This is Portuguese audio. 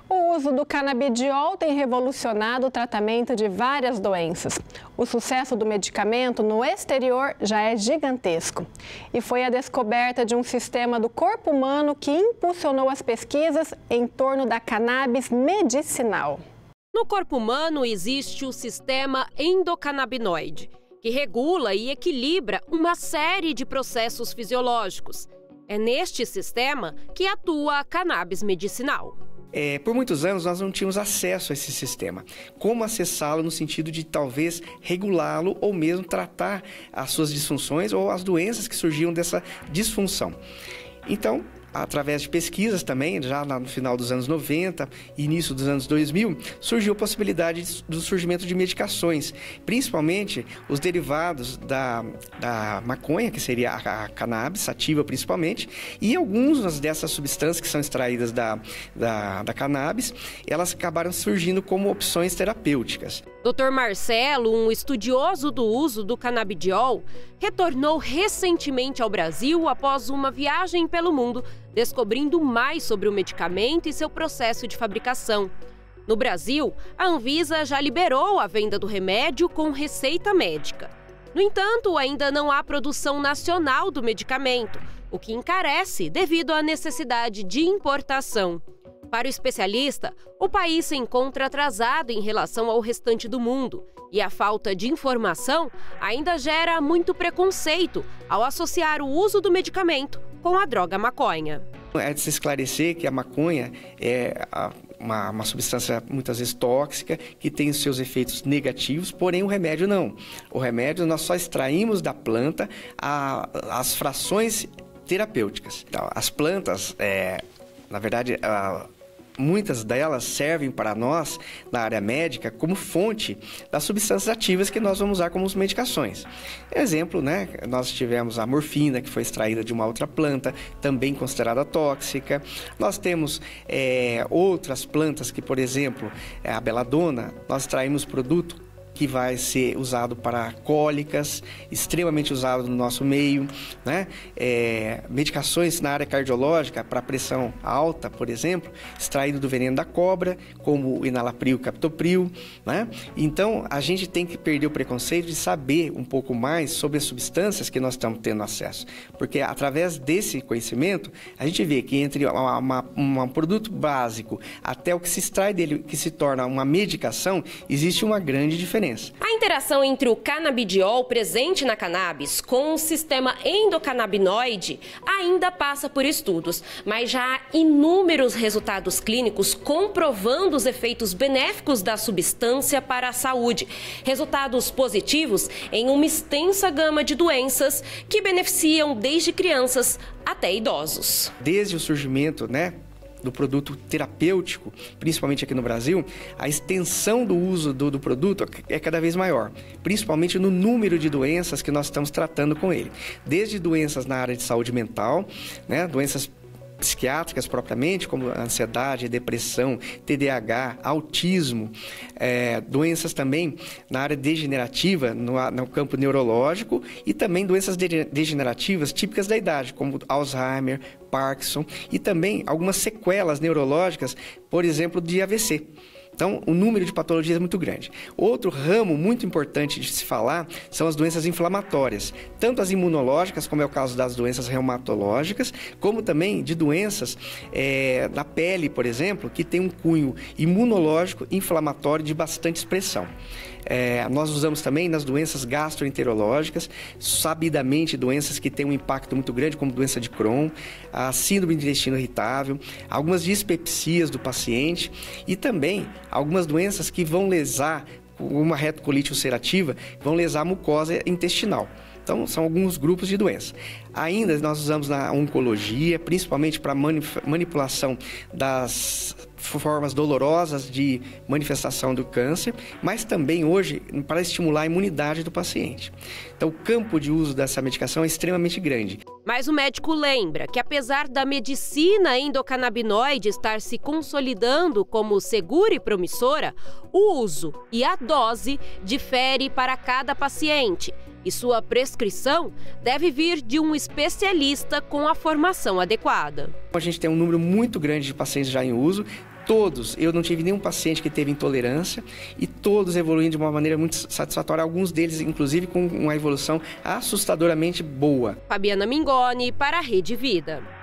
O uso do canabidiol tem revolucionado o tratamento de várias doenças. O sucesso do medicamento no exterior já é gigantesco. E foi a descoberta de um sistema do corpo humano que impulsionou as pesquisas em torno da cannabis medicinal. No corpo humano existe o sistema endocannabinoide, que regula e equilibra uma série de processos fisiológicos. É neste sistema que atua a cannabis medicinal. Por muitos anos nós não tínhamos acesso a esse sistema. Como acessá-lo no sentido de talvez regulá-lo ou mesmo tratar as suas disfunções ou as doenças que surgiam dessa disfunção. Então, através de pesquisas também, já no final dos anos 90 e início dos anos 2000, surgiu a possibilidade do surgimento de medicações, principalmente os derivados da maconha, que seria a cannabis sativa principalmente, e algumas dessas substâncias que são extraídas da cannabis, elas acabaram surgindo como opções terapêuticas. Dr. Marcelo, um estudioso do uso do canabidiol, retornou recentemente ao Brasil após uma viagem pelo mundo, descobrindo mais sobre o medicamento e seu processo de fabricação. No Brasil, a Anvisa já liberou a venda do remédio com receita médica. No entanto, ainda não há produção nacional do medicamento, o que encarece devido à necessidade de importação. Para o especialista, o país se encontra atrasado em relação ao restante do mundo e a falta de informação ainda gera muito preconceito ao associar o uso do medicamento com a droga maconha. É de se esclarecer que a maconha é uma substância muitas vezes tóxica, que tem os seus efeitos negativos, porém o remédio não. O remédio nós só extraímos da planta as frações terapêuticas. Então, as plantas, na verdade, muitas delas servem para nós, na área médica, como fonte das substâncias ativas que nós vamos usar como medicações. Exemplo, nós tivemos a morfina, que foi extraída de uma outra planta, também considerada tóxica. Nós temos outras plantas que, por exemplo, a beladona, nós extraímos produto que vai ser usado para cólicas, extremamente usado no nosso meio, medicações na área cardiológica para pressão alta, por exemplo, extraído do veneno da cobra, como o enalapril, captopril, Então, a gente tem que perder o preconceito de saber um pouco mais sobre as substâncias que nós estamos tendo acesso, porque através desse conhecimento, a gente vê que entre um produto básico até o que se extrai dele, que se torna uma medicação, existe uma grande diferença. A interação entre o canabidiol presente na cannabis com o sistema endocannabinoide ainda passa por estudos, mas já há inúmeros resultados clínicos comprovando os efeitos benéficos da substância para a saúde. Resultados positivos em uma extensa gama de doenças que beneficiam desde crianças até idosos. Desde o surgimento, do produto terapêutico, principalmente aqui no Brasil, a extensão do uso do produto é cada vez maior, principalmente no número de doenças que nós estamos tratando com ele. Desde doenças na área de saúde mental, doenças psiquiátricas propriamente, como ansiedade, depressão, TDAH, autismo, doenças também na área degenerativa, no campo neurológico, e também doenças degenerativas típicas da idade, como Alzheimer, Parkinson, e também algumas sequelas neurológicas, por exemplo, de AVC. Então, o número de patologias é muito grande. Outro ramo muito importante de se falar são as doenças inflamatórias, tanto as imunológicas, como é o caso das doenças reumatológicas, como também de doenças da pele, por exemplo, que tem um cunho imunológico inflamatório de bastante expressão. Nós usamos também nas doenças gastroenterológicas, sabidamente doenças que têm um impacto muito grande, como doença de Crohn, a síndrome do intestino irritável, algumas dispepsias do paciente e também algumas doenças que vão lesar, uma retocolite ulcerativa, vão lesar a mucosa intestinal. Então, são alguns grupos de doenças. Ainda nós usamos na oncologia, principalmente para manipulação das formas dolorosas de manifestação do câncer, mas também hoje para estimular a imunidade do paciente. Então, o campo de uso dessa medicação é extremamente grande. Mas o médico lembra que, apesar da medicina endocannabinoide estar se consolidando como segura e promissora, o uso e a dose difere para cada paciente. E sua prescrição deve vir de um especialista com a formação adequada. A gente tem um número muito grande de pacientes já em uso, todos, eu não tive nenhum paciente que teve intolerância e todos evoluindo de uma maneira muito satisfatória, alguns deles, inclusive, com uma evolução assustadoramente boa. Fabiana Mingoni, para a Rede Vida.